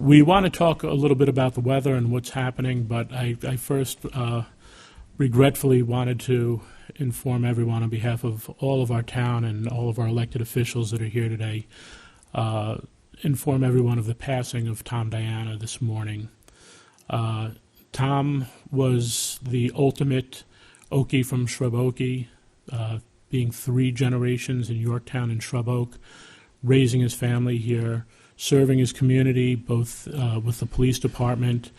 We want to talk a little bit about the weather and what's happening, but I first regretfully wanted to inform everyone on behalf of all of our town and all of our elected officials that are here today, inform everyone of the passing of Tom Diana this morning. Tom was the ultimate Okie from Shrub Okie, being 3 generations in Yorktown and Shrub Oak, raising his family here, serving his community, both with the police department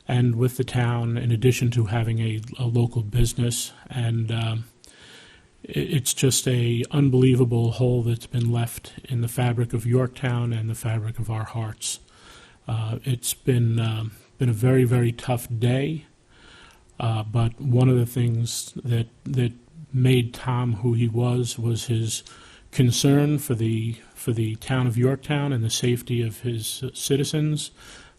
and with the town, in addition to having a local business. And it's just a unbelievable hole that's been left in the fabric of Yorktown and the fabric of our hearts. It's been a very, very tough day, but one of the things that made Tom who he was his concern for the town of Yorktown and the safety of his citizens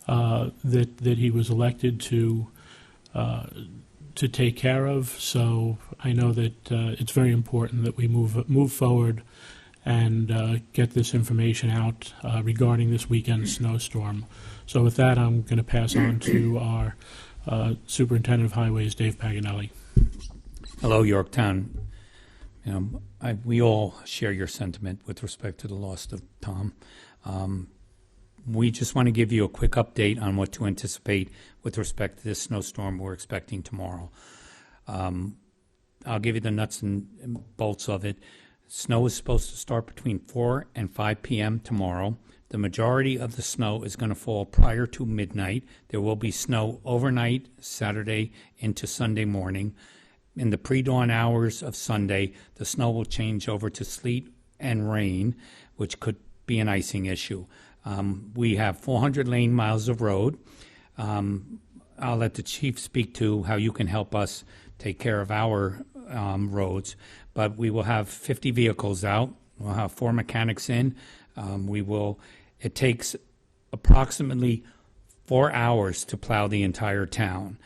that he was elected to take care of. So I know that it's very important that we move forward and get this information out regarding this weekend snowstorm. So with that, I'm going to pass on to our Superintendent of Highways, Dave Paganelli. Hello, Yorktown. We all share your sentiment with respect to the loss of Tom. We just want to give you a quick update on what to anticipate with respect to this snowstorm we're expecting tomorrow. I'll give you the nuts and bolts of it. Snow is supposed to start between 4 and 5 p.m. tomorrow. The majority of the snow is going to fall prior to midnight. There will be snow overnight, Saturday into Sunday morning. In the pre-dawn hours of Sunday, the snow will change over to sleet and rain, which could be an icing issue. We have 400 lane miles of road. I'll let the chief speak to how you can help us take care of our roads, but we will have 50 vehicles out. We'll have 4 mechanics in. It takes approximately 4 hours to plow the entire town.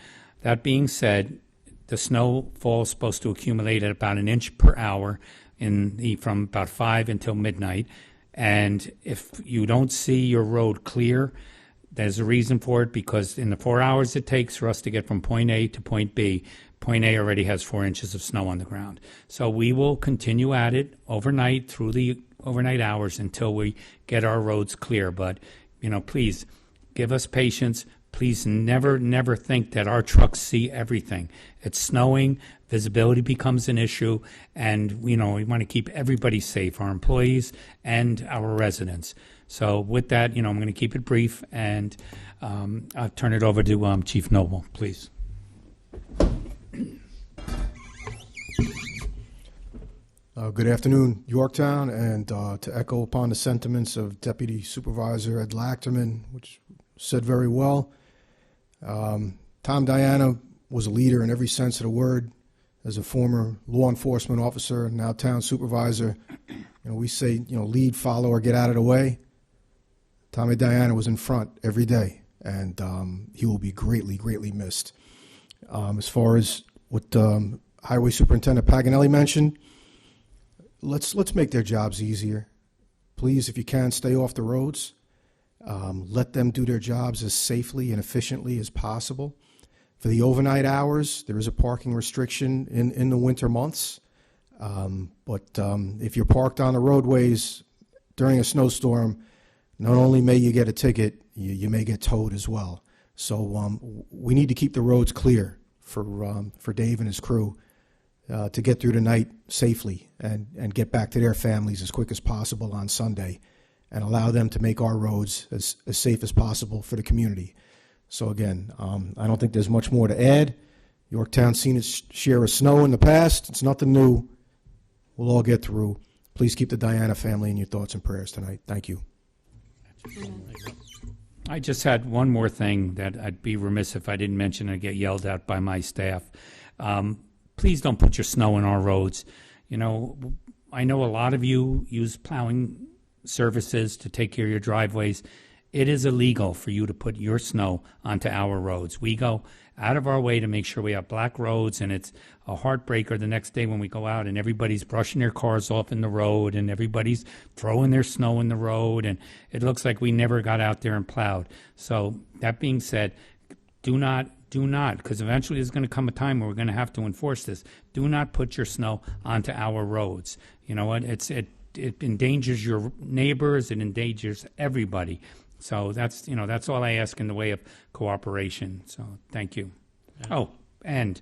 That being said, the snowfall is supposed to accumulate at about 1 inch per hour from about 5 until midnight. And if you don't see your road clear, there's a reason for it, because in the 4 hours it takes for us to get from point A to point B, point A already has 4 inches of snow on the ground. So we will continue at it overnight through the overnight hours until we get our roads clear. But, please give us patience. Please never think that our trucks see everything. It's snowing, visibility becomes an issue, and we want to keep everybody safe, our employees and our residents. So with that, I'm going to keep it brief, and I'll turn it over to Chief Noble, please. Good afternoon, Yorktown, and to echo upon the sentiments of Deputy Supervisor Ed Lachterman, which said very well. Tom Diana was a leader in every sense of the word. As a former law enforcement officer, now town supervisor, we say, lead, follow, or get out of the way. Tommy Diana was in front every day, and he will be greatly, greatly missed. As far as what Highway Superintendent Paganelli mentioned, let's make their jobs easier. Please, if you can, stay off the roads. Let them do their jobs as safely and efficiently as possible. For the overnight hours, there is a parking restriction in the winter months. But if you're parked on the roadways during a snowstorm, not only may you get a ticket, you may get towed as well. So we need to keep the roads clear for Dave and his crew to get through the night safely and get back to their families as quick as possible on Sunday, and allow them to make our roads as safe as possible for the community. So again, I don't think there's much more to add. Yorktown's seen its share of snow in the past. It's nothing new. We'll all get through. Please keep the Diana family in your thoughts and prayers tonight. Thank you. I just had one more thing that I'd be remiss if I didn't mention and get yelled at by my staff. Please don't put your snow in our roads. I know a lot of you use plowing services to take care of your driveways. It is illegal for you to put your snow onto our roads. We go out of our way to make sure we have black roads, and it's a heartbreaker the next day when we go out and everybody's brushing their cars off in the road and everybody's throwing their snow in the road, and it looks like we never got out there and plowed. So that being said, do not, because eventually there's going to come a time where we're going to have to enforce this. Do not put your snow onto our roads. You know what? It endangers your neighbors. It endangers everybody. So that's all I ask in the way of cooperation. So thank you. Oh, and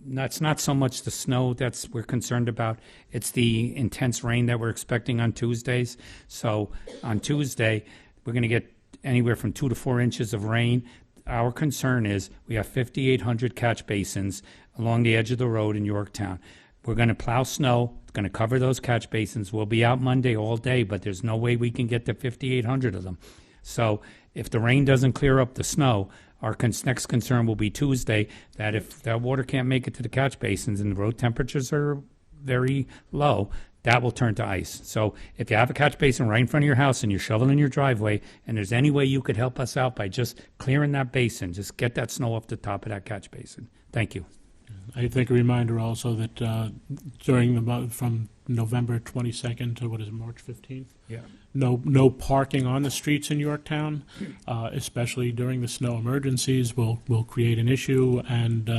that's not so much the snow that's we're concerned about. It's the intense rain that we're expecting on Tuesdays. So on Tuesday, we're going to get anywhere from 2 to 4 inches of rain. Our concern is we have 5,800 catch basins along the edge of the road in Yorktown. We're going to plow snow. It's going to cover those catch basins. We'll be out Monday all day, but there's no way we can get to 5,800 of them. So if the rain doesn't clear up the snow, our next concern will be Tuesday, that if that water can't make it to the catch basins and the road temperatures are very low, that will turn to ice. So if you have a catch basin right in front of your house and you're shoveling your driveway, and there's any way you could help us out by just clearing that basin, just get that snow off the top of that catch basin. Thank you. I think a reminder also that during the month from November 22nd to March 15th, Yeah. no parking on the streets in Yorktown, especially during the snow emergencies, will create an issue, and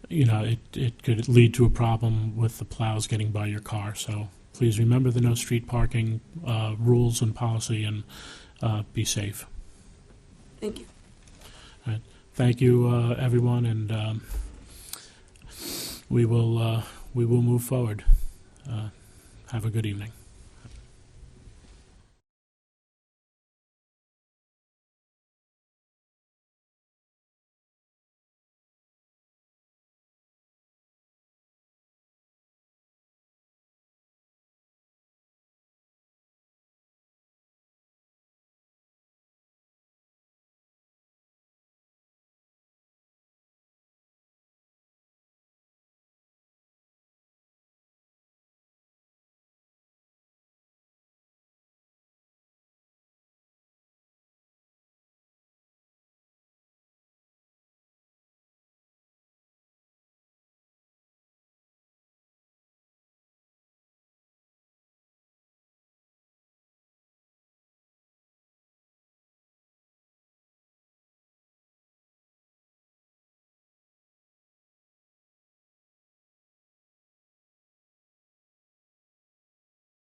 it could lead to a problem with the plows getting by your car. So please remember the no street parking rules and policy, and be safe. Thank you. All right. Thank you, everyone, and we will move forward. Have a good evening.